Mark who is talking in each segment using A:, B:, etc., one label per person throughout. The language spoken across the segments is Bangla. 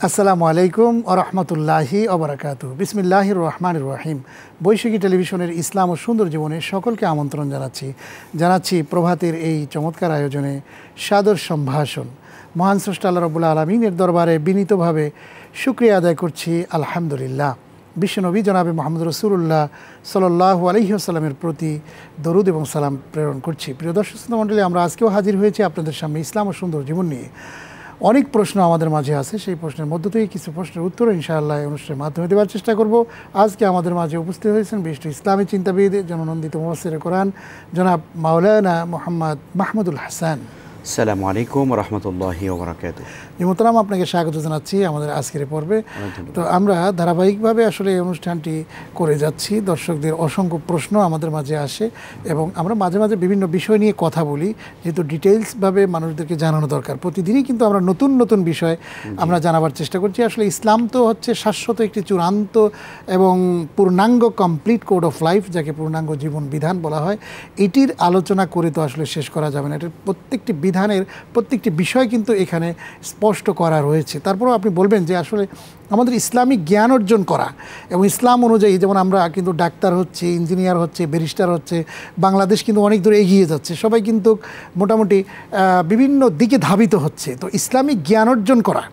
A: আসসালামু আলাইকুম ওয়া রাহমাতুল্লাহি ওয়া বারাকাতুহু। বিসমিল্লাহির রহমানির রহিম। বৈশাখী টেলিভিশনের ইসলাম ও সুন্দর জীবনে সকলকে আমন্ত্রণ জানাচ্ছি প্রভাতের এই চমৎকার আয়োজনে সাদর সম্ভাষণ। মহান স্রষ্টা আল্লাহ রাব্বুল আলামিনের দরবারে বিনীতভাবে শুকরিয়া আদায় করছি, আলহামদুলিল্লাহ। বিশ্বনবী জনাবে মুহাম্মদ রাসূলুল্লাহ সাল্লাল্লাহু আলাইহি ওয়াসাল্লামের প্রতি দরুদ এবং সালাম প্রেরণ করছি। প্রিয় দর্শক মণ্ডলী, আমরা আজকেও হাজির হয়েছি আপনাদের সামনে ইসলাম ও সুন্দর জীবন নিয়ে। অনেক প্রশ্ন আমাদের মাঝে আছে, সেই প্রশ্নের মধ্য থেকে কিছু প্রশ্নের উত্তর ইনশাআল্লাহ এই অনুষ্ঠানের মাধ্যমে দেওয়ার চেষ্টা করব। আজকে আমাদের মাঝে উপস্থিত হয়েছেন বিশিষ্ট ইসলামী চিন্তাবিদ, জননন্দিত মুফাসসিরে কোরআন জনাব মাওলানা মোহাম্মদ মাহমুদুল হাসান।
B: আসসালামু আলাইকুম ওয়া রাহমাতুল্লাহি ওয়া বারাকাতুহু।
A: মোহতারাম, আপনাকে স্বাগত জানাচ্ছি আমাদের আজকের পর্বে। তো আমরা ধারাবাহিকভাবে আসলে এই অনুষ্ঠানটি করে যাচ্ছি। দর্শকদের অসংখ্য প্রশ্ন আমাদের মাঝে আসে এবং আমরা মাঝে মাঝে বিভিন্ন বিষয় নিয়ে কথা বলি, যেহেতু ডিটেইলসভাবে মানুষদেরকে জানানো দরকার। প্রতিদিনই কিন্তু আমরা নতুন নতুন বিষয় আমরা জানাবার চেষ্টা করছি। আসলে ইসলাম তো হচ্ছে শাশ্বত একটি চূড়ান্ত এবং পূর্ণাঙ্গ কমপ্লিট কোড অফ লাইফ, যাকে পূর্ণাঙ্গ জীবন বিধান বলা হয়। এটির আলোচনা করে তো আসলে শেষ করা যাবে না। এটার প্রত্যেকটি বিধানের প্রত্যেকটি বিষয় কিন্তু এখানে স্পষ্ট করা রয়েছে। তারপরেও আপনি বলবেন যে আসলে আমাদের ইসলামিক জ্ঞান অর্জন করা এবং ইসলাম অনুযায়ী, যেমন আমরা কিন্তু ডাক্তার হচ্ছে, ইঞ্জিনিয়ার হচ্ছে, ব্যারিস্টার হচ্ছে, বাংলাদেশ কিন্তু অনেক দূর এগিয়ে যাচ্ছে, সবাই কিন্তু মোটামুটি বিভিন্ন দিকে ধাবিত হচ্ছে। তো ইসলামিক জ্ঞান অর্জন করা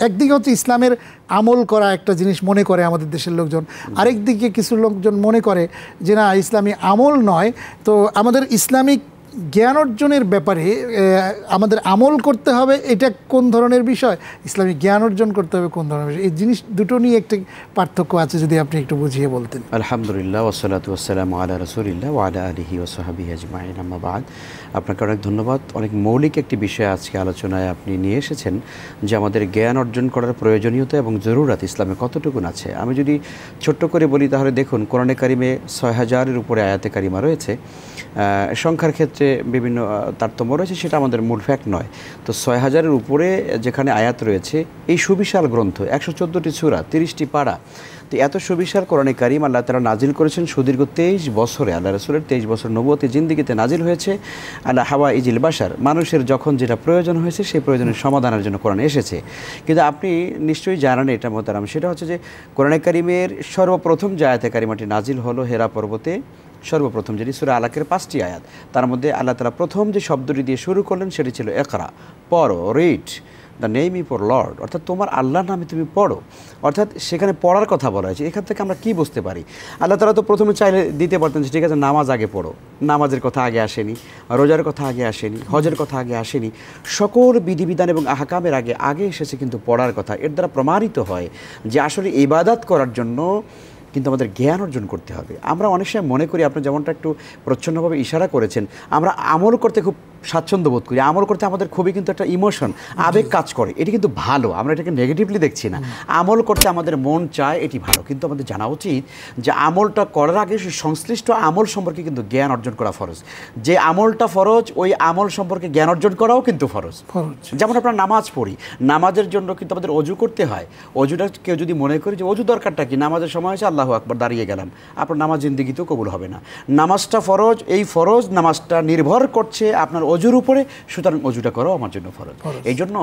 A: একদিকে হচ্ছে ইসলামের আমল করা একটা জিনিস মনে করে আমাদের দেশের লোকজন, আরেক দিকে কিছু লোকজন মনে করে যে না, ইসলামী আমল নয়, তো আমাদের ইসলামিক জ্ঞান অর্জনের ব্যাপারে আমাদের আমল করতে হবে, এটা কোন ধরনের বিষয়, ইসলামিক জ্ঞান অর্জন করতে হবে কোন ধরনের বিষয়, এই জিনিস দুটো নিয়ে একটি পার্থক্য আছে, যদি আপনি একটু বুঝিয়ে বলতেন।
B: আলহামদুলিল্লাহ ওয়াসসালাতু ওয়াসসালামু আলা রাসূলিল্লাহ ওয়া আলা আলিহি ওয়া সাহবিহি আজমাইন, আম্মা বাদ। আপনাকে অনেক ধন্যবাদ। অনেক মৌলিক একটি বিষয় আজকে আলোচনায় আপনি নিয়ে এসেছেন, যে আমাদের জ্ঞান অর্জন করার প্রয়োজনীয়তা এবং জরুরত ইসলামে কতটুকুন আছে। আমি যদি ছোট্ট করে বলি, তাহলে দেখুন, কোরআনে কারিমে ৬,০০০-এর উপরে আয়াতে কারিমা রয়েছে। সংখ্যার ক্ষেত্রে বিভিন্ন তারতম্য রয়েছে, সেটা আমাদের মূল ফ্যাক্ট নয়। তো ৬,০০০-এর উপরে যেখানে আয়াত রয়েছে, এই সুবিশাল গ্রন্থ, ১১৪টি সূরা, ৩০টি পারা, তো এত সুবিশাল কোরআনে কারিম আল্লাহ তাআলা নাজিল করেছেন সুদীর্ঘ 23 বছরে। আল্লাহ রাসূলের 23 বছর নবুয়তি জিন্দেগিতে নাজিল হয়েছে। আলা হাওয়া ইজিল বাশার, মানুষের যখন যেটা প্রয়োজন হয়েছে সেই প্রয়োজনের সমাধানের জন্য কোরআন এসেছে। কিন্তু আপনি নিশ্চয়ই জানেন এটা মোহতারাম, সেটা হচ্ছে যে কোরআনে কারিমের সর্বপ্রথম যে আয়াতে কারিমাটি নাজিল হলো হেরা পর্বতে, সর্বপ্রথম যেটি সূরা আলাকের 5টি আয়াত, তার মধ্যে আল্লাহ তাআলা প্রথম যে শব্দটি দিয়ে শুরু করলেন সেটি ছিল ইকরা, পড়ো, read the name E for Lord, অর্থাৎ তোমার আল্লাহর নামে তুমি পড়ো। অর্থাৎ সেখানে পড়ার কথা বলা হয়েছে। এখান থেকে আমরা কি বুঝতে পারি? আল্লাহ তাআলা তো প্রথমে চাইলে দিতে পারতেন যে ঠিক আছে, নামাজ আগে পড়ো, নামাজের কথা আগে আসেনি, রোজার কথা আগে আসেনি, হজের কথা আগে আসেনি, সকল বিধিবিধান এবং আহকামের আগে এসেছে কিন্তু পড়ার কথা। এর দ্বারা প্রমাণিত হয় যে আসলে ইবাদত করার জন্য কিন্তু আমাদের জ্ঞান অর্জন করতে হবে। আমরা অনেক সময় মনে করি, আপনি যেমনটা একটু প্রচ্ছন্নভাবে ইশারা করেছেন, আমরা আমল করতে খুব স্বাচ্ছন্দ্য বোধ করি, আমল করতে আমাদের খুবই কিন্তু একটা ইমোশন, আবেগ কাজ করে। এটি কিন্তু ভালো, আমরা এটাকে নেগেটিভলি দেখছি না। আমল করতে আমাদের মন চায়, এটি ভালো, কিন্তু আমাদের জানা উচিত যে আমলটা করার আগে সংশ্লিষ্ট আমল সম্পর্কে কিন্তু জ্ঞান অর্জন করা ফরজ। যে আমলটা ফরজ, ওই আমল সম্পর্কে জ্ঞান অর্জন করাও কিন্তু ফরজ। যেমন আমরা নামাজ পড়ি, নামাজের জন্য কিন্তু আমাদের অজু করতে হয়। অজুটা কেউ যদি মনে করি যে অজু দরকারটা কি, নামাজের সময় হচ্ছে আল্লাহু আকবার, দাঁড়িয়ে গেলাম, আপনার নামাজ জিন্দেগিতেও কবুল হবে না। নামাজটা ফরজ, এই ফরজ নামাজটা নির্ভর করছে আপনার অজুর উপরে, সুতরাং অজুটা করো আমার জন্য ফরজ। এই জন্য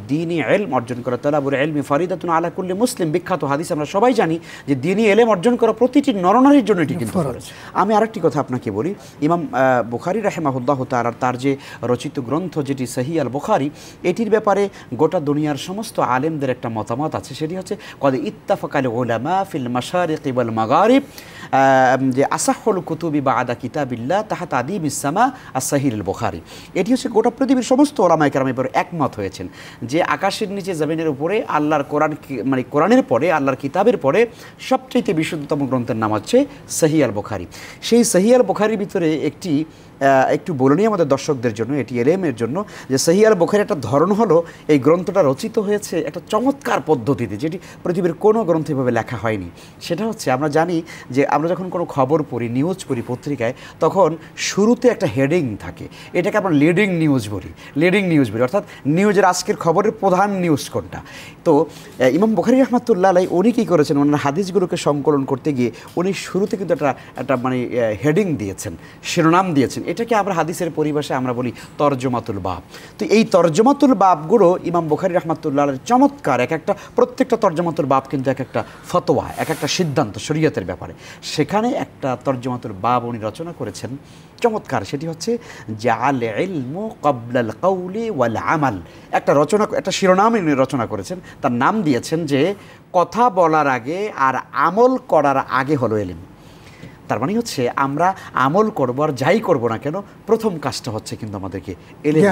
B: দ্বীনি ইলম অর্জন করা, তালাবুল ইলমি ফারিদাতুন আলা কুল্লি মুসলিম, বিখ্যাত হাদিস আমরা সবাই জানি যে দ্বীনি ইলম অর্জন করা প্রতিটি নরনারীর জন্য এটি কিন্তু ফরজ। আমি আরেকটি কথা আপনাকে বলি, ইমাম বুখারী রাহিমাহুল্লাহু তাআলা তার যে রচিত গ্রন্থ যেটি সহিহ আল বুখারী, এটির ব্যাপারে গোটা দুনিয়ার সমস্ত আলেমদের একটা মতামত আছে। সেটি হচ্ছে কদ ইত্তাফাকাল উলামা ফিল মাশারিক ওয়াল মাগারিব, যে আসাহুল কুতুবি বা'দা কিতাবিল্লাহ তাহাত আদিমিস সামা as-সহিহ আল বুখারী। এটি হচ্ছে গোটা পৃথিবীর সমস্ত ওলামায়ে কেরামের উপরে একমত হয়েছেন যে আকাশের নিচে জমিনের উপরে আল্লাহর কোরআন, মানে কোরআনের পরে, আল্লাহর কিতাবের পরে সবচেয়ে বিশুদ্ধতম গ্রন্থের নাম হচ্ছে সহিহ আল বুখারী। সেই সহিহ আল বুখারীর ভিতরে একটু বলে নিই আমাদের দর্শকদের জন্য, এটি এলেমের জন্য, যে সহিহ আল বুখারীর একটা ধরন হলো, এই গ্রন্থটা রচিত হয়েছে একটা চমৎকার পদ্ধতিতে, যেটি পৃথিবীর কোনো গ্রন্থ এভাবে লেখা হয়নি। সেটা হচ্ছে, আমরা জানি যে আমরা যখন কোনো খবর পড়ি, নিউজ পড়ি পত্রিকায়, তখন শুরুতে একটা হেডিং থাকে, এটাকে আমরা লিডিং নিউজ বলি, অর্থাৎ নিউজের আজকের খবরের প্রধান নিউজ কোনটা। তো ইমাম বুখারী রাহমাতুল্লাহ আলাইহি উনি কী করেছেন, ওনার হাদিসগুলোকে সংকলন করতে গিয়ে উনি শুরুতে কিন্তু একটা মানে হেডিং দিয়েছেন, শিরোনাম দিয়েছেন। এটাকে আমরা হাদিসের পরিভাষায় আমরা বলি তরজমাতুল বাব। তো এই তরজমাতুল বাবগুলো ইমাম বুখারী রাহমাতুল্লাহ আলাইহির চমৎকার, এক একটা প্রত্যেকটা তরজমাতুল বাব কিন্তু এক একটা ফতোয়া, এক একটা সিদ্ধান্ত শরীয়তের ব্যাপারে। সেখানে একটা তরজমাতুল বাব উনি রচনা করেছেন চমৎকার, সেটি হচ্ছে জাআল ইলমু ক্বাবলাল কাউলি ওয়াল আমাল। একটা শিরোনাম উনি রচনা করেছেন, তার নাম দিয়েছেন যে কথা বলার আগে আর আমল করার আগে হলো ইলম। তার মানে হচ্ছে আমরা আমল করবো আর যাই করবো না কেন, প্রথম কাজটা হচ্ছে কিন্তু আমাদেরকে ইলম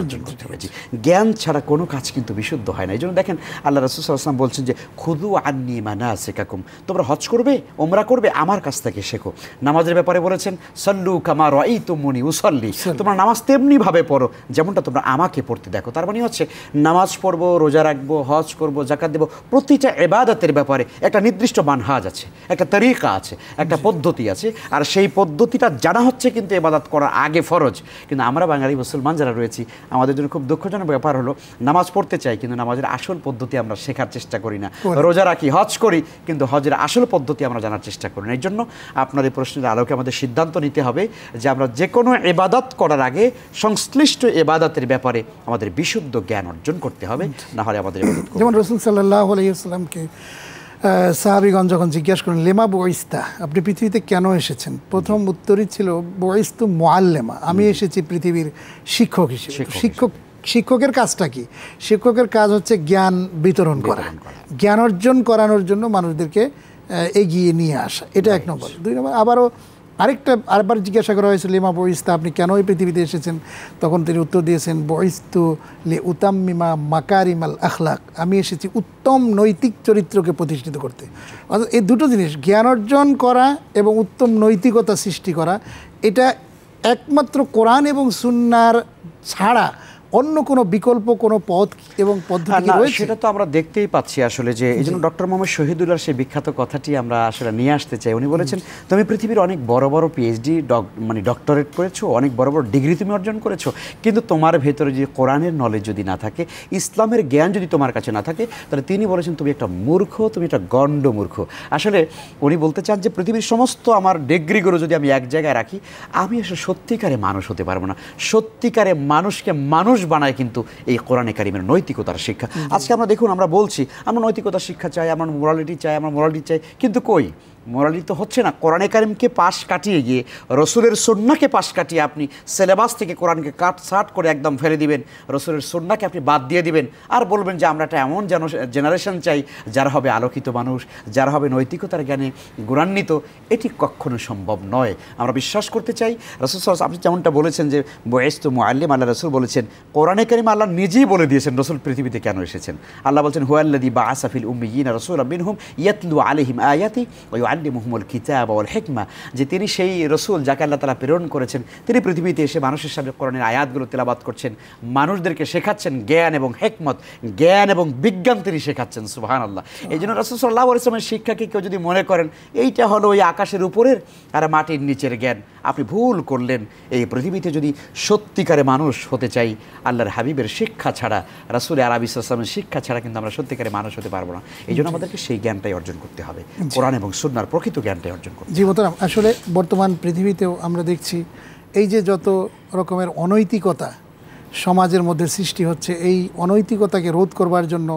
B: অর্জন করতে হবে। জ্ঞান ছাড়া কোনো কাজ কিন্তু বিশুদ্ধ হয় না। এই জন্য দেখেন আল্লাহ রাসূল সাল্লাল্লাহু আলাইহি ওয়াসাল্লাম বলছেন যে খুযু আন্নী মানাসিকাকুম, তোমরা হজ করবে, ওমরা করবে, আমার কাছ থেকে শেখো। নামাজের ব্যাপারে বলেছেন সাল্লু কামা রাআইতুমুনি উসাল্লি, তোমরা নামাজ তেমনিভাবে পড়ো যেমনটা তোমরা আমাকে পড়তে দেখো। তার মানে হচ্ছে নামাজ পড়বো, রোজা রাখবো, হজ করবো, যাকাত দেবো, প্রতিটা ইবাদতের ব্যাপারে একটা নির্দিষ্ট মানহাজ আছে, একটা তরিকা আছে, একটা পদ্ধতি আছে, আর সেই পদ্ধতিটা জানা হচ্ছে কিন্তু ইবাদত করার আগে ফরজ। কিন্তু আমরা বাঙালি মুসলমান যারা রয়েছি, আমাদের জন্য খুব দুঃখজনক ব্যাপার হলো নামাজ পড়তে চাই কিন্তু নামাজের আসল পদ্ধতি আমরা শেখার চেষ্টা করি না। রোজা রাখি, হজ করি, কিন্তু হজের আসল পদ্ধতি আমরা জানার চেষ্টা করি না। এই জন্য আপনাদের প্রশ্নের আলোকে আমাদের সিদ্ধান্ত নিতে হবে যে আমরা যে কোনো ইবাদত করার আগে সংশ্লিষ্ট ইবাদতের ব্যাপারে আমাদের বিশুদ্ধ জ্ঞান অর্জন করতে হবে, না হলে আমাদের ইবাদত করতে হবে।
A: যেমন রাসূল সাল্লাল্লাহু আলাইহি ওয়াসাল্লামকে সাহাবীগণ যখন জিজ্ঞাসা করেন লেমা বুইস্তা, আপনি পৃথিবীতে কেন এসেছেন, প্রথম উত্তরই ছিল বুইস্তু মুআল্লিমা, আমি এসেছি পৃথিবীর শিক্ষক হিসেবে। শিক্ষকের কাজটা কি? শিক্ষকের কাজ হচ্ছে জ্ঞান বিতরণ করা, জ্ঞান অর্জন করানোর জন্য মানুষদেরকে এগিয়ে নিয়ে আসা, এটা এক নম্বর। দুই নম্বর আরেকবার জিজ্ঞাসা করা হয়েছিল লিমা বইস্তা, আপনি কেন এই পৃথিবীতে এসেছেন? তখন তিনি উত্তর দিয়েছেন বইস্তু লি উতাম্মিমা মাকারিমাল আখলাক, আমি এসেছি উত্তম নৈতিক চরিত্রকে প্রতিষ্ঠিত করতে। অর্থাৎ এই দুটো জিনিস, জ্ঞান অর্জন করা এবং উত্তম নৈতিকতা সৃষ্টি করা, এটা একমাত্র কোরআন এবং সুন্নাহর ছাড়া অন্য কোনো বিকল্প কোনো পথ এবং পদ্ধতি রয়েছে?
B: সেটা তো আমরা দেখতেই পাচ্ছি আসলে, যে এই জন্য ডক্টর মোহাম্মদ শহীদুল্লাহ সেই বিখ্যাত কথাটি আমরা আসলে নিয়ে আসতে চাই। উনি বলেছেন তুমি পৃথিবীর অনেক বড় বড় পিএইচডি মানে ডক্টরেট করেছো, অনেক বড় বড় ডিগ্রি তুমি অর্জন করেছো, কিন্তু তোমার ভেতরে যে কোরআনের নলেজ যদি না থাকে, ইসলামের জ্ঞান যদি তোমার কাছে না থাকে, তাহলে তিনি বলেছেন তুমি একটা মূর্খ, তুমি একটা গণ্ড মূর্খ। আসলে উনি বলতে চান যে পৃথিবীর সমস্ত আমার ডিগ্রিগুলো যদি আমি এক জায়গায় রাখি, আমি আসলে সত্যিকারে মানুষ হতে পারবো না। সত্যিকারে মানুষকে মানুষ বানায় কিন্তু এই কোরআনে কারিমের নৈতিকতার শিক্ষা। আজকে আমরা দেখুন, আমরা বলছি আমরা নৈতিকতার শিক্ষা চাই, আমরা মোরালিটি চাই, কিন্তু কই মোরালিটি তো হচ্ছে না। কোরআনে কারিমকে পাশ কাটিয়ে গিয়ে রসুলের সুন্নাহকে পাশ কাটিয়ে আপনি সিলেবাস থেকে কোরআনকে কাটছাট করে একদম ফেলে দিবেন, রসুলের সুন্নাহকে আপনি বাদ দিয়ে দিবেন, আর বলবেন যে আমরা একটা এমন জেনারেশন চাই যারা হবে আলোকিত মানুষ, যারা হবে নৈতিকতার জ্ঞানে গুণান্বিত। এটি কখনো সম্ভব নয়। আমরা বিশ্বাস করতে চাই রসুল সাল্লাল্লাহু, আপনি যেমনটা বলেছেন যে বুইস্তু মুআল্লিম, আল্লাহ রসুল বলেছেন, কোরআনে কারিমে আল্লাহ নিজেই বলে দিয়েছেন রসুল পৃথিবীতে কেন এসেছেন। আল্লাহ বলছেন হুয়াল্লাযী বাআসা ফিল উম্মিয়িনা রাসূলাম মিনহুম ইয়াতলু আলাইহিম আয়াতি ওয়া ইউআল্লিমুহুমুল কিতাব ওয়াল হিকমা, যে তিনি সেই রসুল যাকে আল্লাহ তাআলা প্রেরণ করেছেন, তিনি পৃথিবীতে এসে মানুষের সামনে কোরআনের আয়াতগুলো তেলাওয়াত করছেন, মানুষদেরকে শেখাচ্ছেন জ্ঞান এবং হিকমত, জ্ঞান এবং বিজ্ঞান তিনি শেখাচ্ছেন। সুবহানাল্লাহ। এই জন্য রাসূল সাল্লাল্লাহু আলাইহি ওয়াসাল্লামের শিক্ষাকে কেউ যদি মনে করেন এইটা হলো ওই আকাশের উপরের আর মাটির নিচের জ্ঞান, আপনি ভুল করলেন। এই পৃথিবীতে যদি সত্যিকারে মানুষ হতে চাই, আল্লাহর হাবিবের শিক্ষা ছাড়া, রাসূল আরবি সাল্লাল্লাহু আলাইহি ওয়াসাল্লামের শিক্ষা ছাড়া কিন্তু আমরা সত্যিকারে মানুষ হতে পারবো না। এই জন্য আমাদেরকে সেই জ্ঞানটাই অর্জন করতে হবে, কোরআন এবং সুন্নাহর প্রকৃত জ্ঞানটাই অর্জন করতে হবে।
A: জি মোহতারাম, আসলে বর্তমান পৃথিবীতেও আমরা দেখছি এই যে যত রকমের অনৈতিকতা সমাজের মধ্যে সৃষ্টি হচ্ছে, এই অনৈতিকতাকে রোধ করবার জন্য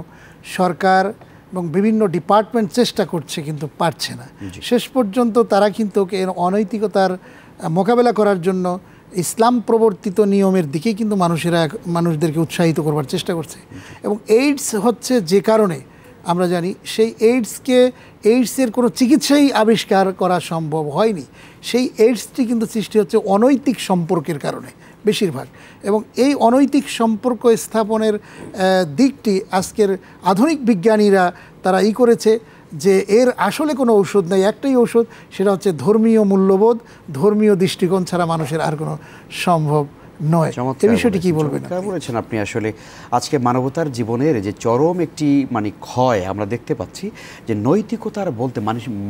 A: সরকার এবং বিভিন্ন ডিপার্টমেন্ট চেষ্টা করছে কিন্তু পারছে না। শেষ পর্যন্ত তারা কিন্তু এর অনৈতিকতার মোকাবেলা করার জন্য ইসলাম প্রবর্তিত নিয়মের দিকেই কিন্তু মানুষদেরকে উৎসাহিত করবার চেষ্টা করছে। এবং এইডস হচ্ছে যে কারণে আমরা জানি, সেই এইডসের কোনো চিকিৎসাই আবিষ্কার করা সম্ভব হয়নি। সেই এইডসটি কিন্তু সৃষ্টি হচ্ছে অনৈতিক সম্পর্কের কারণে বেশিরভাগ। এবং এই অনৈতিক সম্পর্ক স্থাপনের দিকটি আজকের আধুনিক বিজ্ঞানীরা তারা করেছে যে এর আসলে কোনো ঔষধ নেই, একটাই ঔষধ, সেটা হচ্ছে ধর্মীয় মূল্যবোধ, ধর্মীয় দৃষ্টিকোণ ছাড়া মানুষের আর কোনো সম্ভব নয়। এই বিষয়টি কি বলবেন?
B: বলেছেন আপনি। আসলে আজকে মানবতার জীবনের যে চরম একটি মানে ক্ষয় আমরা দেখতে পাচ্ছি, যে নৈতিকতার বলতে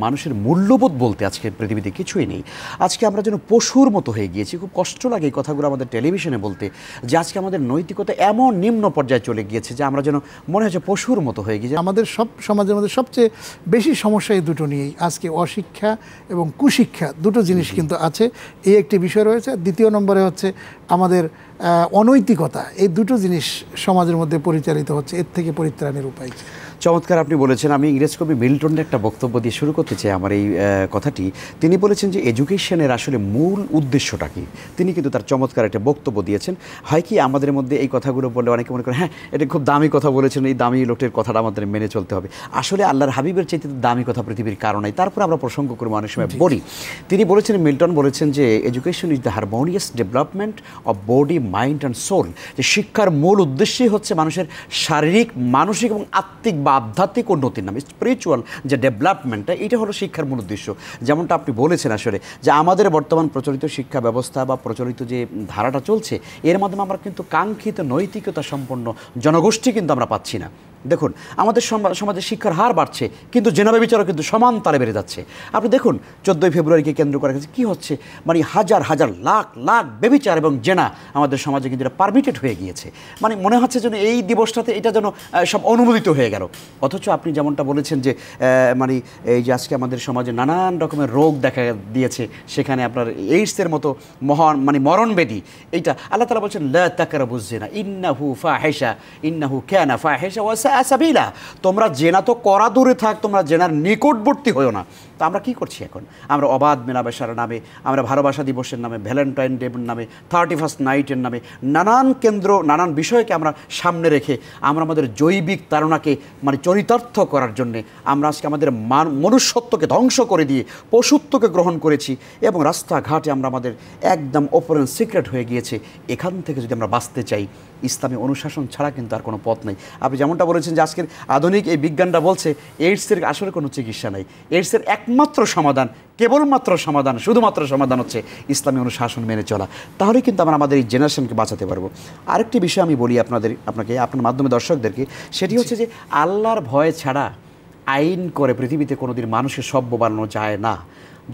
B: মানুষের মূল্যবোধ বলতে আজকে পৃথিবীতে কিছুই নেই। আজকে আমরা যেন পশুর মতো হয়ে গিয়েছি। খুব কষ্ট লাগে এই কথাগুলো আমাদের টেলিভিশনে বলতে, যে আজকে আমাদের নৈতিকতা এমন নিম্ন পর্যায়ে চলে গিয়েছে যে আমরা যেন মনে হচ্ছে পশুর মতো হয়ে গিয়েছে।
A: আমাদের সব সমাজের মধ্যে সবচেয়ে বেশি সমস্যা এই দুটো নিয়েই আজকে, অশিক্ষা এবং কুশিক্ষা দুটো জিনিস কিন্তু আছে, এই একটি বিষয় রয়েছে। দ্বিতীয় নম্বরে হচ্ছে আমাদের অনৈতিকতা। এই দুটো জিনিস সমাজের মধ্যে পরিচালিত হচ্ছে। এর থেকে পরিত্রাণের উপায় কি?
B: চমৎকার আপনি বলেছেন। আমি ইংরেজ কবি মিল্টনের একটা বক্তব্য দিয়ে শুরু করতে চাই আমার এই কথাটি। তিনি বলেছেন যে এডুকেশনের আসলে মূল উদ্দেশ্যটা কি। তিনি কিন্তু তার চমৎকার একটা বক্তব্য দিয়েছেন। হয় কি আমাদের মধ্যে এই কথাগুলো বললে অনেকে মনে করেন হ্যাঁ এটা খুব দামি কথা বলেছেন, এই দামি লোকটির কথাটা আমাদের মেনে চলতে হবে। আসলে আল্লাহর হাবিবের চাইতে দামি কথা পৃথিবীর কারণ নাই। তারপর আমরা প্রসঙ্গ করে অনেক সময় বলি। তিনি বলেছেন, মিল্টন বলেছেন যে education is the harmonious development of body, mind and soul. যে শিক্ষার মূল উদ্দেশ্যই হচ্ছে মানুষের শারীরিক, মানসিক এবং আত্মিক বা আধ্যাত্মিক উন্নতির নামে স্পিরিচুয়াল যে ডেভেলপমেন্টটা, এটা হলো শিক্ষার মূল উদ্দেশ্য। যেমনটা আপনি বলেছেন আসলে যে আমাদের বর্তমান প্রচলিত শিক্ষা ব্যবস্থা বা প্রচলিত যে ধারাটা চলছে, এর মাধ্যমে আমরা কিন্তু কাঙ্ক্ষিত নৈতিকতা সম্পন্ন জনগোষ্ঠী কিন্তু আমরা পাচ্ছি না। দেখুন আমাদের সমাজে শিক্ষার হার বাড়ছে, কিন্তু জেনা ব্যভিচারও কিন্তু সমান তালে বেড়ে যাচ্ছে। আপনি দেখুন 14ই ফেব্রুয়ারিকে কেন্দ্র করে কি হচ্ছে, মানে হাজার হাজার লাখ লাখ ব্যভিচার এবং জেনা আমাদের সমাজে কিন্তু এটা পারমিটেড হয়ে গিয়েছে। মানে মনে হচ্ছে যেন এই দিবসটাতে এটা যেন সব অনুমোদিত হয়ে গেল। অথচ আপনি যেমনটা বলেছেন যে মানে এই যে আজকে আমাদের সমাজে নানান রকমের রোগ দেখা দিয়েছে, সেখানে আপনার এইডসের মতো মহান মানে মরণবেদী, এইটা আল্লাহ তাআলা বলছেন লা তাকরাবুজ জিনা ইন্নাহু ফাহিশা ইন্নাহু কানা ফাহিশা ওয়া সাবিলা। তোমরা জেনা তো করা দূরে থাক, তোমরা জেনার নিকটবর্তী হও না। তো আমরা কি করছি এখন? আমরা অবাধ মেলামেশার নামে, আমরা ভালোবাসা দিবসের নামে, ভ্যালেন্টাইন ডের নামে, 31st নাইটের নামে নানান কেন্দ্র, নানান বিষয়কে আমরা সামনে রেখে আমরা আমাদের জৈবিক তাড়নাকে মানে চরিতার্থ করার জন্যে আমরা আজকে আমাদের মনুষ্যত্বকে ধ্বংস করে দিয়ে পশুত্বকে গ্রহণ করেছি, এবং রাস্তাঘাটে আমরা আমাদের একদম ওপেন সিক্রেট হয়ে গিয়েছে। এখান থেকে যদি আমরা বাঁচতে চাই, ইসলামী অনুশাসন ছাড়া কিন্তু আর কোনো পথ নেই। আপনি যেমনটা বলেছেন যে আজকের আধুনিক এই বিজ্ঞানটা বলছে এইডসের আসলে কোনো চিকিৎসা নাই। এইডসের একমাত্র সমাধান, কেবলমাত্র সমাধান, শুধুমাত্র সমাধান হচ্ছে ইসলামী অনুশাসন মেনে চলা। তাহলে কিন্তু আমরা আমাদের এই জেনারেশনকে বাঁচাতে পারবো। আরেকটি বিষয় আমি বলি আপনাকে, আপনার মাধ্যমে দর্শকদেরকে, সেটি হচ্ছে যে আল্লাহর ভয় ছাড়া আইন করে পৃথিবীতে কোনোদিন মানুষের সভ্য বানানো যায় না,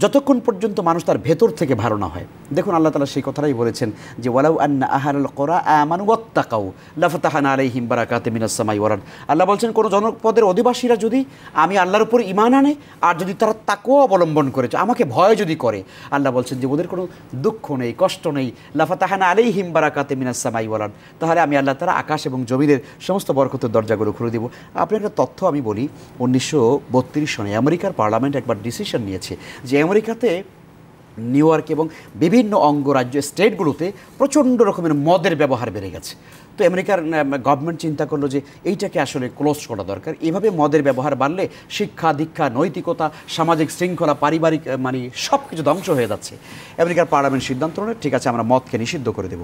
B: যতক্ষণ পর্যন্ত মানুষ তার ভেতর থেকে ভালো না হয়। দেখুন আল্লাহ তাআলা সেই কথাটাই বলেছেন যে ওয়ালাউ আন্না আহলাল কুরা আমানু ওয়াত্তাকাউ লাফাতাহনা আলাইহিম বারাকাতিম মিনাস সামাই ওয়াল আরদ। আল্লাহ বলছেন কোন জনপদের অধিবাসীরা যদি আমি আল্লাহর উপর ঈমান আনে আর যদি তারা তাকওয়া অবলম্বন করে, আমাকে ভয় যদি করে, আল্লাহ বলছেন যে ওদের কোনো দুঃখ নেই, কষ্ট নেই, লাফাতাহনা আলাইহিম বারাকাতিম মিনাস সামাই ওয়াল আরদ। তাহলে আমি আল্লাহ তাআলা আকাশ এবং জমিনের সমস্ত বরকতের দরজাগুলো খুলে দেব। আপনার একটা তথ্য আমি বলি, 1932 সনে আমেরিকার পার্লামেন্ট একবার ডিসিশন নিয়েছে যে আমেরিকাতে নিউ ইয়র্ক এবং বিভিন্ন অঙ্গরাজ্য স্টেটগুলোতে প্রচণ্ড রকমের মদের ব্যবহার বেড়ে গেছে। তো আমেরিকার গভর্নমেন্ট চিন্তা করলো যে এইটাকে আসলে ক্লোজ করা দরকার। এভাবে মদের ব্যবহার বাড়লে শিক্ষা দীক্ষা, নৈতিকতা, সামাজিক শৃঙ্খলা, পারিবারিক মানে সব কিছু ধ্বংস হয়ে যাচ্ছে। আমেরিকার পার্লামেন্ট সিদ্ধান্ত নিল ঠিক আছে আমরা মদকে নিষিদ্ধ করে দেব।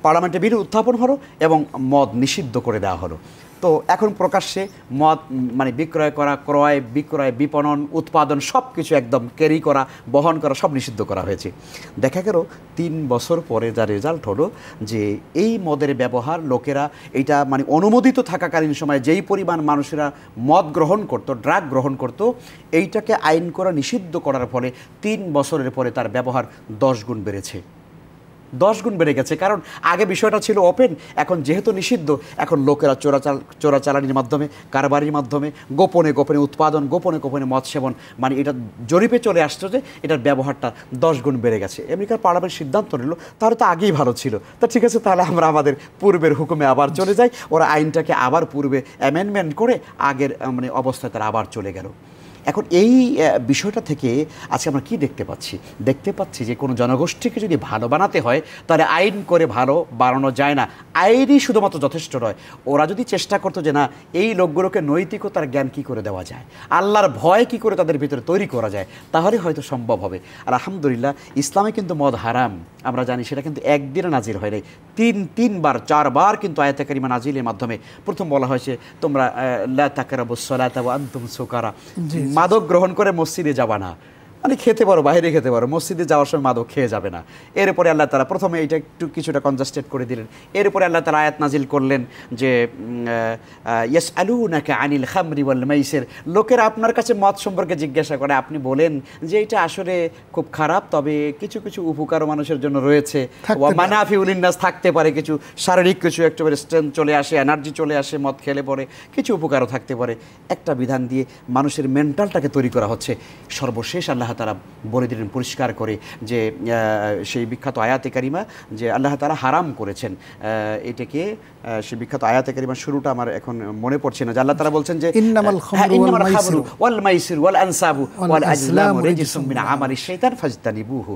B: পার্লামেন্টে বিল উত্থাপন হলো এবং মদ নিষিদ্ধ করে দেওয়া হলো। তো এখন প্রকাশ্যে মদ মানে বিক্রয় করা, ক্রয় বিক্রয়, বিপণন, উৎপাদন সব কিছু একদম ক্যারি করা, বহন করা সব নিষিদ্ধ করা হয়েছে। দেখা গেল 3 বছর পরে যা রেজাল্ট হলো যে এই মদের ব্যবহার লোকেরা এইটা মানে অনুমোদিত থাকাকালীন সময়ে যেই পরিমাণ মানুষেরা মদ গ্রহণ করত, ড্রাগ গ্রহণ করত, এইটাকে আইন করা নিষিদ্ধ করার ফলে 3 বছরের পরে তার ব্যবহার 10 গুণ বেড়েছে। 10 গুণ বেড়ে গেছে। কারণ আগে বিষয়টা ছিল ওপেন, এখন যেহেতু নিষিদ্ধ, এখন লোকেরা চোরাচালানির মাধ্যমে, কারবারির মাধ্যমে, গোপনে গোপনে উৎপাদন, গোপনে গোপনে মদ সেবন, মানে এটা জরিপে চলে আসছে যে এটার ব্যবহারটা 10 গুণ বেড়ে গেছে। আমেরিকার পার্লামেন্ট সিদ্ধান্ত নিল তাহলে তো আগেই ভালো ছিল, তা ঠিক আছে তাহলে আমরা আমাদের পূর্বের হুকুমে আবার চলে যাই। ওরা আইনটাকে আবার পূর্বে অ্যামেন্ডমেন্ট করে আগের মানে অবস্থায় তারা আবার চলে গেল। এখন এই বিষয়টা থেকে আজকে আমরা কি দেখতে পাচ্ছি যে কোনো জনগোষ্ঠীকে যদি ভালো বানাতে হয় তাহলে আইন করে ভালো বানানো যায় না। আইনই শুধুমাত্র যথেষ্ট নয়। ওরা যদি চেষ্টা করতো যে না এই লোকগুলোকে নৈতিকতার জ্ঞান কি করে দেওয়া যায়, আল্লাহর ভয় কি করে তাদের ভিতরে তৈরি করা যায়, তাহলে হয়তো সম্ভব হবে। আর আলহামদুলিল্লাহ ইসলামে কিন্তু মদ হারাম আমরা জানি, সেটা কিন্তু একদিনে নাজিল হয় নাই, 4 বার কিন্তু আয়াতে কারিমা নাজিলের মাধ্যমে প্রথম বলা হয়েছে তোমরা লা তাকরাবুস সালাতা ওয়া আনতুম সুকারা, মাদক গ্রহণ করে মসজিদে যাবা না। মানে খেতে পারো, বাইরে খেতে পারো, মসজিদে যাওয়ার সময় মাদক খেয়ে যাবে না। এরপরে আল্লাহ তাআলা প্রথমে এটা একটু কিছুটা কনজাস্টেড করে দিলেন। এরপরে আল্লাহ তাআলা আয়াত নাজিল করলেন যে ইয়াসআলুনাকা আনিল খামরি ওয়াল মাইসির, লোকেরা আপনার কাছে মদ সম্পর্কে জিজ্ঞাসা করে, আপনি বলেন যে এটা আসলে খুব খারাপ, তবে কিছু কিছু উপকারও মানুষের জন্য রয়েছে, ওয়া মানাফিউল লিন্নাস, থাকতে পারে কিছু শারীরিক কিছু একেবারে স্ট্রেংথ চলে আসে, এনার্জি চলে আসে মদ খেলে পরে, কিছু উপকারও থাকতে পারে। একটা বিধান দিয়ে মানুষের মেন্টালটাকে তৈরি করা হচ্ছে। সর্বশেষ আল্লাহ তাআলা বলে দিলেন পরিষ্কার করে যে সেই বিখ্যাত আয়াতে কারিমা যে আল্লাহ তাআলা হারাম করেছেন এটাকে, সেই বিখ্যাত আয়াতে কারিমার শুরুটা আমার এখন মনে পড়ছে না, যে আল্লাহ তাআলা বলছেন যে ইন্নামাল খামরু ওয়াল মাইসির ওয়াল আনসাবু ওয়াল আজলামু রিজসুম মিন আমালিশ শাইতান ফাজতানিবুহু।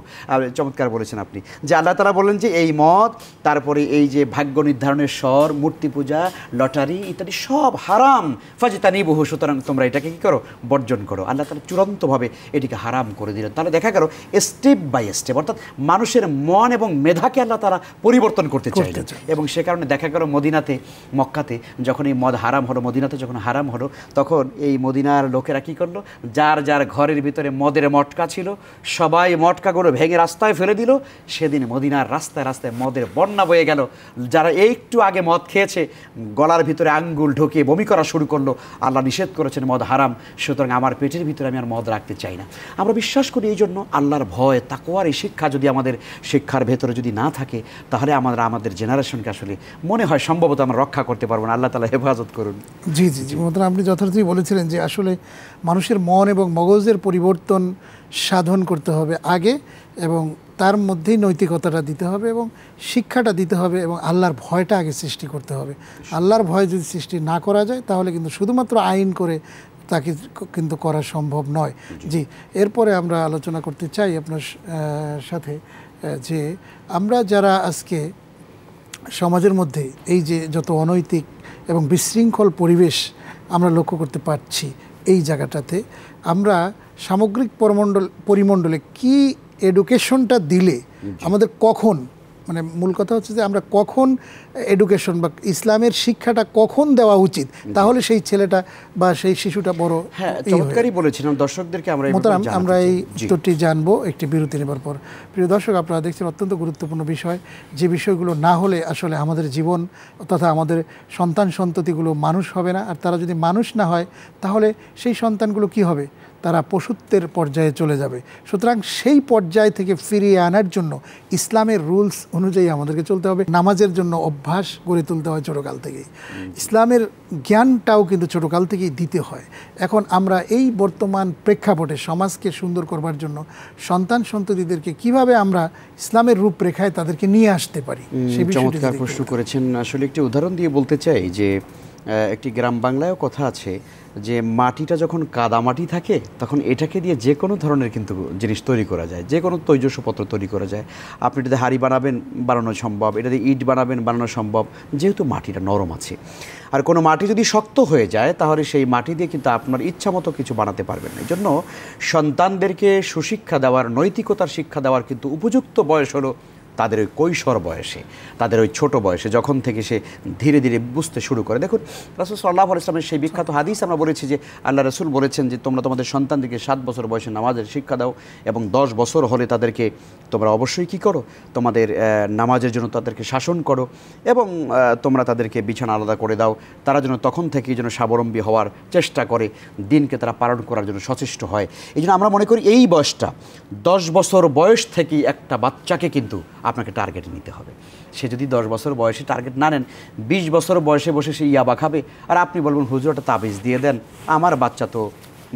B: চমৎকার বলেছেন আপনি, যে আল্লাহ তাআলা বলেন যে এই মদ, তারপরে এই যে ভাগ্য নির্ধারণের স্বর, মূর্তি পূজা, লটারি ইত্যাদি সব হারাম, ফাজতানিবুহু, সুতরাং তোমরা এটাকে কি করো, বর্জন করো। আল্লাহ তাআলা চূড়ান্তভাবে এটিকে হারাম করে দিলেন। তাহলে দেখা গেল স্টেপ বাই স্টেপ, অর্থাৎ মানুষের মন এবং মেধাকে আল্লাহ তাআলা পরিবর্তন করতে চাইলেন। এবং সে কারণে দেখা গেল মদিনাতে, মক্কাতে যখন এই মদ হারাম হলো, মদিনাতে যখন হারাম হলো, তখন এই মদিনার লোকেরা কি করলো, যার যার ঘরের ভিতরে মদের মটকা ছিল সবাই মটকাগুলো ভেঙে রাস্তায় ফেলে দিল। সেদিন মদিনার রাস্তায় রাস্তায় মদের বন্যা বয়ে গেল। যারা একটু আগে মদ খেয়েছে গলার ভিতরে আঙ্গুল ঢুকিয়ে বমি করা শুরু করলো। আল্লাহ নিষেধ করেছেন মদ হারাম, সুতরাং আমার পেটের ভিতরে আমি আর মদ রাখতে চাই না। আমরা বিশ্বাস করি এই জন্য আল্লাহর ভয়, তাকওয়ার এই শিক্ষা যদি আমাদের শিক্ষার ভেতরে যদি না থাকে, তাহলে আমাদের জেনারেশনকে আসলে মনে হয় সম্ভবত আমরা রক্ষা করতে পারবো না। আল্লাহ তাআলা হেফাজত করুন।
A: জি জি জি, আপনি যথার্থই বলেছিলেন যে আসলে মানুষের মন এবং মগজের পরিবর্তন সাধন করতে হবে আগে, এবং তার মধ্যেই নৈতিকতাটা দিতে হবে এবং শিক্ষাটা দিতে হবে, এবং আল্লাহর ভয়টা আগে সৃষ্টি করতে হবে। আল্লাহর ভয় যদি সৃষ্টি না করা যায়, তাহলে কিন্তু শুধুমাত্র আইন করে তাকে কিন্তু করা সম্ভব নয়। জি, এরপরে আমরা আলোচনা করতে চাই আপনার সাথে যে আমরা যারা আজকে সমাজের মধ্যে এই যে যত অনৈতিক এবং বিশৃঙ্খল পরিবেশ আমরা লক্ষ্য করতে পারছি, এই জায়গাটাতে আমরা সামগ্রিক পরিমণ্ডলে কি এডুকেশনটা দিলে আমাদের কখন, মানে মূল কথা হচ্ছে যে আমরা কখন এডুকেশন বা ইসলামের শিক্ষাটা কখন দেওয়া উচিত, তাহলে সেই ছেলেটা বা সেই শিশুটা বড়।
B: হ্যাঁ, চমৎকারই বলেছিলাম। দর্শকদেরকে
A: আমরা এই উত্তরটি জানবো একটি বিরতি নেবার পর। প্রিয় দর্শক, আপনারা দেখছেন অত্যন্ত গুরুত্বপূর্ণ বিষয়, যে বিষয়গুলো না হলে আসলে আমাদের জীবন তথা আমাদের সন্তান সন্ততিগুলো মানুষ হবে না। আর তারা যদি মানুষ না হয়, তাহলে সেই সন্তানগুলো কি হবে, তারা পশুত্বের পর্যায়ে চলে যাবে। সুতরাং সেই পর্যায় থেকে ফিরিয়ে আনার জন্য ইসলামের রুলস অনুযায়ী আমাদেরকে চলতে হবে। নামাজের জন্য অভ্যাস গড়ে তুলতে হয় ছোটোকাল থেকেই, ইসলামের জ্ঞানটাও কিন্তু ছোটোকাল থেকেই দিতে হয়। এখন আমরা এই বর্তমান প্রেক্ষাপটে সমাজকে সুন্দর করবার জন্য সন্তান সন্ততিদেরকে কিভাবে আমরা ইসলামের রূপরেখায় তাদেরকে নিয়ে আসতে পারি, সেই বিষয়টি
B: প্রশ্ন করেছেন। আসলে একটি উদাহরণ দিয়ে বলতে চাই যে একটি গ্রাম বাংলায়ও কথা আছে যে মাটিটা যখন কাদামাটি থাকে, তখন এটাকে দিয়ে যে কোনো ধরনের কিন্তু জিনিস তৈরি করা যায়, যে কোনো তৈজসপত্র তৈরি করা যায়। আপনি এটাতে হাঁড়ি বানানো সম্ভব, এটা দিয়ে ইট বানানো সম্ভব, যেহেতু মাটিটা নরম আছে। আর কোনো মাটি যদি শক্ত হয়ে যায়, তাহলে সেই মাটি দিয়ে কিন্তু আপনার ইচ্ছা মতো কিছু বানাতে পারবেন না। এই জন্য সন্তানদেরকে সুশিক্ষা দেওয়ার, নৈতিকতার শিক্ষা দেওয়ার কিন্তু উপযুক্ত বয়স হলো তাদের ওই কৈশোর বয়সে, তাদের ওই ছোট বয়সে, যখন থেকে সে ধীরে ধীরে বুঝতে শুরু করে। দেখুন, রাসূল সাল্লাল্লাহু আলাইহি ওয়াসাল্লামের সেই বিখ্যাত হাদিস আমরা বলেছি যে আল্লাহ রাসূল বলেছেন যে তোমরা তোমাদের সন্তানদেরকে 7 বছর বয়সে নামাজের শিক্ষা দাও, এবং 10 বছর হলে তাদেরকে তোমরা অবশ্যই কী করো, তোমাদের নামাজের জন্য তাদেরকে শাসন করো, এবং তোমরা তাদেরকে বিছানা আলাদা করে দাও। তারা যেন তখন থেকেই যেন স্বাবলম্বী হওয়ার চেষ্টা করে, দিনকে তারা পালন করার জন্য সচেষ্ট হয়। এই জন্য আমরা মনে করি এই বয়সটা 10 বছর বয়স থেকেই একটা বাচ্চাকে কিন্তু আপনাকে টার্গেট নিতে হবে। সে যদি 10 বছর বয়সে টার্গেট না নেন, 20 বছর বয়সে বসে সে ইয়াবা খাবে, আর আপনি বলবেন হুজুর একটা তাবিজ দিয়ে দেন, আমার বাচ্চা তো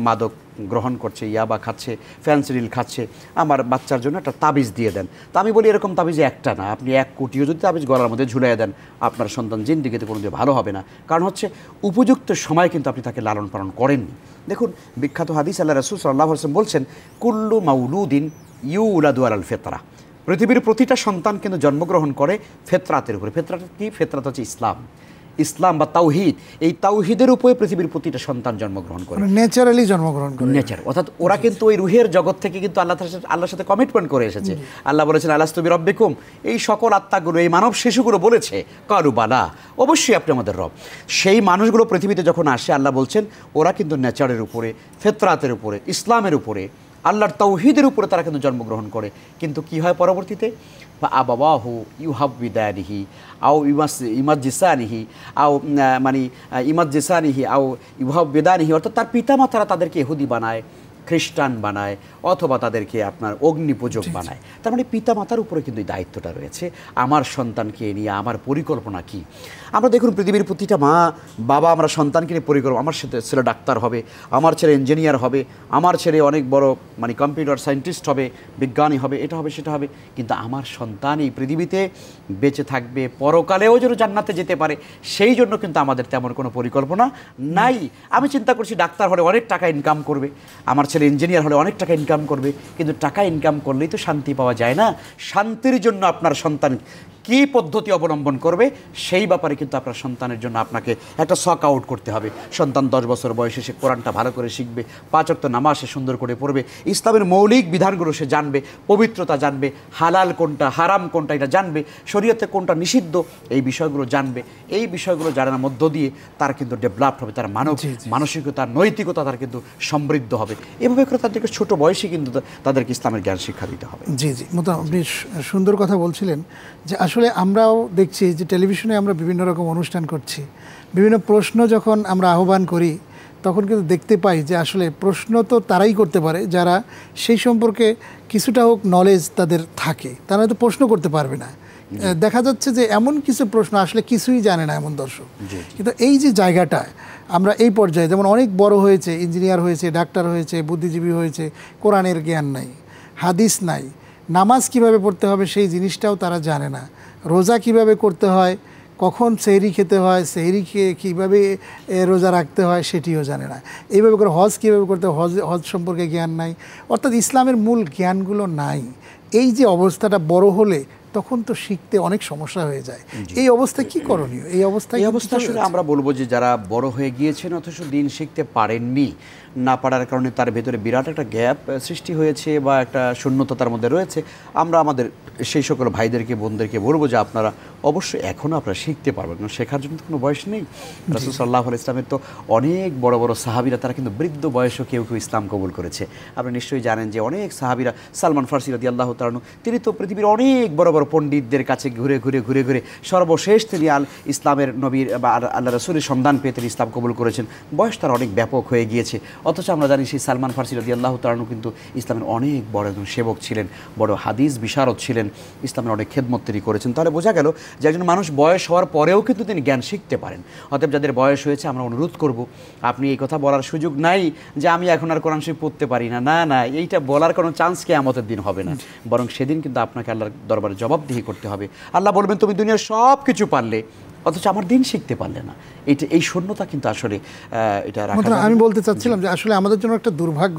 B: মাদক গ্রহণ করছে, ইয়াবা খাচ্ছে, ফ্যান্সিডিল খাচ্ছে, আমার বাচ্চার জন্য একটা তাবিজ দিয়ে দেন। তো আমি বলি এরকম তাবিজ একটা না, আপনি 1 কোটিও যদি তাবিজ গলার মধ্যে ঝুলিয়ে দেন, আপনার সন্তান জিন্দিগিতে কোনো দিন ভালো হবে না। কারণ হচ্ছে উপযুক্ত সময় কিন্তু আপনি তাকে লালন পালন করেননি। দেখুন, বিখ্যাত হাদিস আল্লাহ রাসূল সাল্লাল্লাহু আলাইহি ওয়াসাল্লাম বলছেন, কুল্লু মাউলুদিন ইউলাদু আলাল ফিতরা, পৃথিবীর প্রতিটা সন্তান কিন্তু জন্মগ্রহণ করে ফেতরাতের উপরে। ফেতরাত কি? ফেতরাত হচ্ছে ইসলাম বা তাওহীদ। এই তাওহীদের উপরে পৃথিবীর প্রতিটা সন্তান জন্মগ্রহণ করে,
A: ন্যাচারালি জন্মগ্রহণ করে,
B: নেচার। অর্থাৎ ওরা কিন্তু ওই রুহের জগৎ থেকে কিন্তু আল্লাহর সাথে কমিটমেন্ট করে এসেছে। আল্লাহ বলেছেন আলাস্তু বিরাব্বিকুম, এই সকল আত্মাগুলো, এই মানব শিশুগুলো বলেছে কালু বালা, অবশ্যই আপনি আমাদের রব। সেই মানুষগুলো পৃথিবীতে যখন আসে, আল্লাহ বলছেন ওরা কিন্তু নেচারের উপরে, ফেতরাতের উপরে, ইসলামের উপরে আল্লাহর তাওহীদের উপরে তারা কিন্তু জন্মগ্রহণ করে, কিন্তু কি হয় পরবর্তীতে, বা আবাবাহু ইউহাব্বিদানিহি আও ইমাজ্জিসানিহি আও মানে ইমাজ্জিসানিহি আও ইউহাব্বিদানিহি, অর্থাৎ তার পিতামাতারা তাদেরকে ইহুদি বানায়, খ্রিস্টান বানায়, অথবা তাদেরকে আপনার অগ্নিপূজক বানায়। তার মানে পিতামাতার উপরে কিন্তু এই দায়িত্বটা রয়েছে, আমার সন্তানকে নিয়ে আমার পরিকল্পনা কি। আমরা দেখুন পৃথিবীর প্রতিটা মা বাবা, আমরা সন্তানকে নিয়ে পরিকল্পনা, আমার ছেলে ডাক্তার হবে, আমার ছেলে ইঞ্জিনিয়ার হবে, আমার ছেলে অনেক বড় মানে কম্পিউটার সায়েন্টিস্ট হবে, বিজ্ঞানী হবে, এটা হবে সেটা হবে, কিন্তু আমার সন্তান এই পৃথিবীতে বেঁচে থাকবে, পরকালেও যেন জান্নাতে যেতে পারে, সেই জন্য কিন্তু আমাদের তেমন কোনো পরিকল্পনা নাই। আমি চিন্তা করছি ডাক্তার হলে অনেক টাকা ইনকাম করবে, আমার ছেলে ইঞ্জিনিয়ার হলে অনেক টাকা ইনকাম করবে, কিন্তু টাকা ইনকাম করলেই তো শান্তি পাওয়া যায় না। শান্তির জন্য আপনার সন্তান কী পদ্ধতি অবলম্বন করবে সেই ব্যাপারে কিন্তু আপনার সন্তানের জন্য আপনাকে একটা সক আউট করতে হবে। সন্তান 10 বছর বয়সে সে কোরআনটা ভালো করে শিখবে, 5 ওয়াক্ত নামাজ সে সুন্দর করে পড়বে, ইসলামের মৌলিক বিধানগুলো সে জানবে, পবিত্রতা জানবে, হালাল কোনটা হারাম কোনটা এটা জানবে, শরীয়তে কোনটা নিষিদ্ধ এই বিষয়গুলো জানবে। এই বিষয়গুলো জানার মধ্য দিয়ে তার কিন্তু ডেভেলপ হবে, তার মানসিকতা নৈতিকতা তার কিন্তু সমৃদ্ধ হবে। এভাবে করে তাদেরকে ছোটো বয়সে কিন্তু তাদেরকে ইসলামের জ্ঞান শিক্ষা দিতে হবে।
A: জি জি, আপনি সুন্দর কথা বলছিলেন যে আসলে আমরাও দেখছি যে টেলিভিশনে আমরা বিভিন্ন রকম অনুষ্ঠান করছি, বিভিন্ন প্রশ্ন যখন আমরা আহ্বান করি তখন কিন্তু দেখতে পাই যে আসলে প্রশ্ন তো তারাই করতে পারে যারা সেই সম্পর্কে কিছুটা হোক নলেজ তাদের থাকে, তারা তো প্রশ্ন করতে পারবে না। দেখা যাচ্ছে যে এমন কিছু প্রশ্ন আসলে কিছুই জানে না এমন দর্শক। কিন্তু এই যে জায়গাটা আমরা এই পর্যায়ে যেমন অনেক বড় হয়েছে, ইঞ্জিনিয়ার হয়েছে, ডাক্তার হয়েছে, বুদ্ধিজীবী হয়েছে, কোরআনের জ্ঞান নাই, হাদিস নাই, নামাজ কিভাবে পড়তে হবে সেই জিনিসটাও তারা জানে না, রোজা কিভাবে করতে হয়, কখন সেহরি খেতে হয়, সেহরি খেয়ে কীভাবে রোজা রাখতে হয় সেটিও জানে না, এইভাবে করে হজ কীভাবে করতে হয়, হজ সম্পর্কে জ্ঞান নাই, অর্থাৎ ইসলামের মূল জ্ঞানগুলো নাই। এই যে অবস্থাটা বড় হলে তখন তো শিখতে অনেক সমস্যা হয়ে যায়। এই অবস্থায় কি করণীয়? এই অবস্থা
B: আসলে আমরা বলবো যে যারা বড় হয়ে গিয়েছেন অথচ দিন শিখতে পারেননি, না পারার কারণে তার ভেতরে বিরাট একটা গ্যাপ সৃষ্টি হয়েছে বা একটা শূন্যতা তার মধ্যে রয়েছে, আমরা আমাদের সেই সকল ভাইদেরকে বোনদেরকে বলবো যে আপনারা অবশ্যই এখনও আপনারা শিখতে পারবেন, কারণ শেখার জন্য কোনো বয়স নেই। রাসূল সাল্লাল্লাহু আলাইহি ইসলামের তো অনেক বড় বড় সাহাবীরা তারা কিন্তু বৃদ্ধ বয়সেও কেউ কেউ ইসলাম কবুল করেছে। আপনি নিশ্চয়ই জানেন যে অনেক সাহাবীরা, সালমান ফার্সি রাদিয়াল্লাহু তাআলা আনহু, তিনি তো পৃথিবীর অনেক বড় বড় পণ্ডিতদের কাছে ঘুরে ঘুরে ঘুরে ঘুরে সর্বশেষ তিনি ইসলামের নবীর বা আল্লাহ রাসূলের সন্ধান পেয়ে তিনি ইসলাম কবুল করেছেন। বয়স তার অনেক ব্যাপক হয়ে গিয়েছে, অথচ আমরা জানি সেই সালমান ফার্সি রাদিয়াল্লাহু তাআলা আনহু কিন্তু ইসলামের অনেক বড় একজন সেবক ছিলেন, বড় হাদিস বিশারদ ছিলেন, ইসলামের অনেক খেদমত তিনি করেছেন। তাহলে বোঝা গেল যে একজন মানুষ বয়স হওয়ার পরেও কিন্তু তিনি জ্ঞান শিখতে পারেন। অতএব যাদের বয়স হয়েছে আমরা অনুরোধ করব, আপনি এই কথা বলার সুযোগ নাই যে আমি এখন আর কোরআন শরীফ পড়তে পারি না, না না, এইটা বলার কোনো চান্স কিয়ামতের দিন হবে না, বরং সেদিন কিন্তু আপনাকে আল্লাহর দরবারে জবাবদিহি করতে হবে। আল্লাহ বলবেন তুমি দুনিয়ার সব কিছু পারলে অথচ আমার দিন শিখতে পারলে না। এই শূন্যতা কিন্তু আসলে এটা
A: আমি বলতে চাচ্ছিলাম যে আসলে আমাদের জন্য একটা দুর্ভাগ্য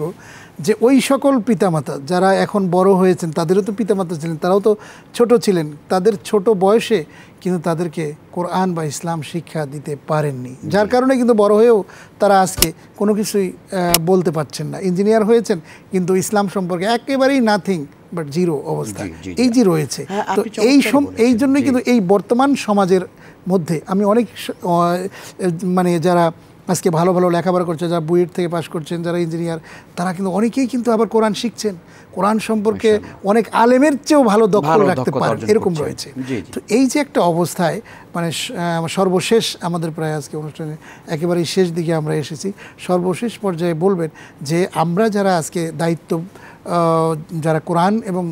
A: যে ওই সকল পিতামাতা যারা এখন বড় হয়েছেন, তাদেরও তো পিতামাতা ছিলেন, তারাও তো ছোট ছিলেন, তাদের ছোট বয়সে কিন্তু তাদেরকে কোরআন বা ইসলাম শিক্ষা দিতে পারেননি, যার কারণে কিন্তু বড় হয়েও তারা আজকে কোনো কিছুই বলতে পারছেন না। ইঞ্জিনিয়ার হয়েছেন কিন্তু ইসলাম সম্পর্কে একেবারেই নাথিং বাট জিরো অবস্থা এই যে রয়েছে। তো এই জন্যই কিন্তু এই বর্তমান সমাজের মধ্যে আমি অনেক মানে যারা আজকে ভালো ভালো লেখাপড়া করছে, যারা বুয়েট থেকে পাশ করছেন, যারা ইঞ্জিনিয়ার, তারা কিন্তু অনেকেই কিন্তু আবার কোরআন শিখছেন, কোরআন সম্পর্কে অনেক আলেমের চেয়েও ভালো দখল রাখতে পারেন, এরকম রয়েছে। তো এই যে একটা অবস্থায় মানে সর্বশেষ আমাদের প্রায় আজকে অনুষ্ঠানে একেবারেই শেষ দিকে আমরা এসেছি, সর্বশেষ পর্যায়ে বলবেন যে আমরা যারা আজকে দায়িত্ব যারা কোরআন এবং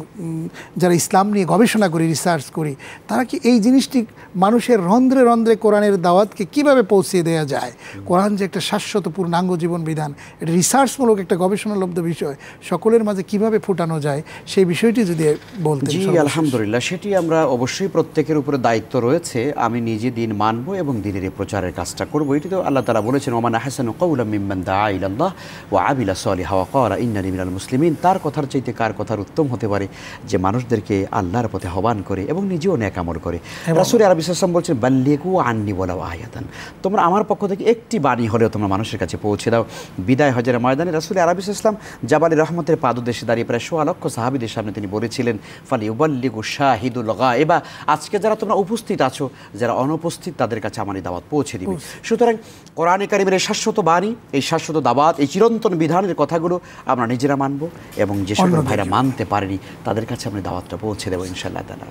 A: যারা ইসলাম নিয়ে গবেষণা করি, রিসার্চ করি, তারা কি এই জিনিসটি মানুষের রন্ধ্রে রন্ধ্রে কোরআনের দাওয়াতকে কিভাবে পৌঁছিয়ে দেওয়া যায়, কোরআন যে একটা শাশ্বত পূর্ণাঙ্গ জীবন বিধান, এটা রিসার্চমূলক একটা গবেষণালব্ধ বিষয়, সকলের মাঝে কিভাবে ফুটানো যায় সেই বিষয়টি যদি বলতেন।
B: জি আলহামদুলিল্লাহ, সেটি আমরা অবশ্যই প্রত্যেকের উপরে দায়িত্ব রয়েছে। আমি নিজে দিন মানবো এবং দিনের এই প্রচারের কাজটা করবো। এটি তো আল্লাহ তাআলা বলেছেন ওমান আহসানু কাওলাম মিম্মান দাআ ইলাল্লাহ ওয়া আমিলা সালিহান ওয়া ক্বালা ইন্নানি মিনাল মুসলিমিন। তার আমার কথার চাইতে কার কথার উত্তম হতে পারে, যে মানুষদেরকে আল্লাহর পথে আহ্বান করে এবং নিজেও নেক আমল করে। রাসূল আরবি সাল্লাল্লাহু বলছেন বাল্লিগু আন্নি ওয়ালাউ আয়াতান, তোমরা আমার পক্ষ থেকে একটি বাণী হলেও তোমরা মানুষের কাছে পৌঁছে দাও। বিদায় হজের ময়দানে রাসূল আরবি সাল্লাল্লাহু জাবাল রহমতের পাদদেশে দাঁড়িয়ে প্রায় ১৬ লক্ষ সাহাবীদের সামনে তিনি বলেছিলেন ফালিউবাল্লিগু শাহিদুল গায়বা, আজকে যারা তোমরা উপস্থিত আছো, যারা অনুপস্থিত তাদের কাছে আমার এই দাওয়াত পৌঁছে দিবে। সুতরাং কোরআনে কারিমের এই শাশ্বত বাণী, এই শাশ্বত দাওয়াত, এই চিরন্তন বিধানের কথাগুলো আমরা নিজেরা মানব এবং যে সকল ভাইরা মানতে পারেনি তাদের কাছে আমরা দাওয়াতটা পৌঁছে দেবো ইনশাআল্লাহ তাআলা।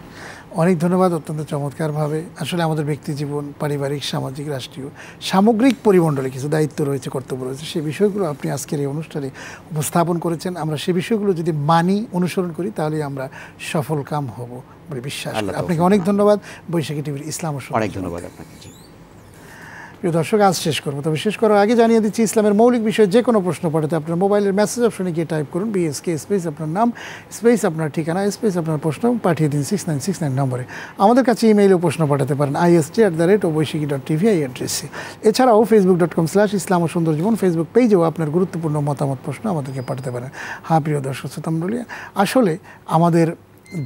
A: অনেক ধন্যবাদ। অত্যন্ত চমৎকারভাবে আসলে আমাদের ব্যক্তি জীবন, পারিবারিক, সামাজিক, রাষ্ট্রীয়, সামগ্রিক পরিমণ্ডলে কিছু দায়িত্ব রয়েছে, কর্তব্য রয়েছে, সেই বিষয়গুলো আপনি আজকের এই অনুষ্ঠানে উপস্থাপন করেছেন। আমরা সেই বিষয়গুলো যদি মানি, অনুসরণ করি, তাহলে আমরা সফল কাম হব বলে বিশ্বাস করি। আপনাকে অনেক ধন্যবাদ। বৈশাখী টিভির ইসলাম ও
B: অনেক ধন্যবাদ আপনাকে।
A: প্রিয় দর্শক, আজ শেষ করবো, তবে শেষ করার আগে জানিয়ে দিচ্ছি ইসলামের মৌলিক বিষয়ে যে কোনো প্রশ্ন পাঠাতে আপনার মোবাইলের মেসেজ অপশনে গিয়ে টাইপ করুন BSK স্পেস আপনার নাম স্পেস আপনার ঠিকানা স্পেস আপনার প্রশ্ন, পাঠিয়ে দিন 6969 নম্বরে। আমাদের কাছে ইমেইলেও প্রশ্ন পাঠাতে পারেন IST@বৈশাখী.tv এই অ্যাড্রেসে। এছাড়াও facebook.com/ইসলাম ও সুন্দর জীবন ফেসবুক পেজেও আপনার গুরুত্বপূর্ণ মতামত, প্রশ্ন আমাদেরকে পাঠাতে পারেন। হ্যাঁ প্রিয় দর্শক শ্রোতামণ্ডলী, আসলে আমাদের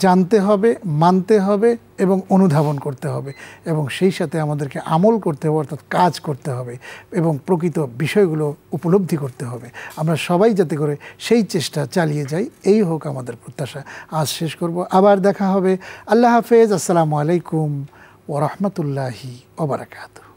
A: জানতে হবে, মানতে হবে এবং অনুধাবন করতে হবে, এবং সেই সাথে আমাদেরকে আমল করতে হবে, অর্থাৎ কাজ করতে হবে এবং প্রকৃত বিষয়গুলো উপলব্ধি করতে হবে। আমরা সবাই যাতে করে সেই চেষ্টা চালিয়ে যাই, এই হোক আমাদের প্রত্যাশা। আজ শেষ করব, আবার দেখা হবে। আল্লাহ হাফেজ। আসসালামু আলাইকুম ওয়া রাহমাতুল্লাহি ওয়া বারাকাতুহু।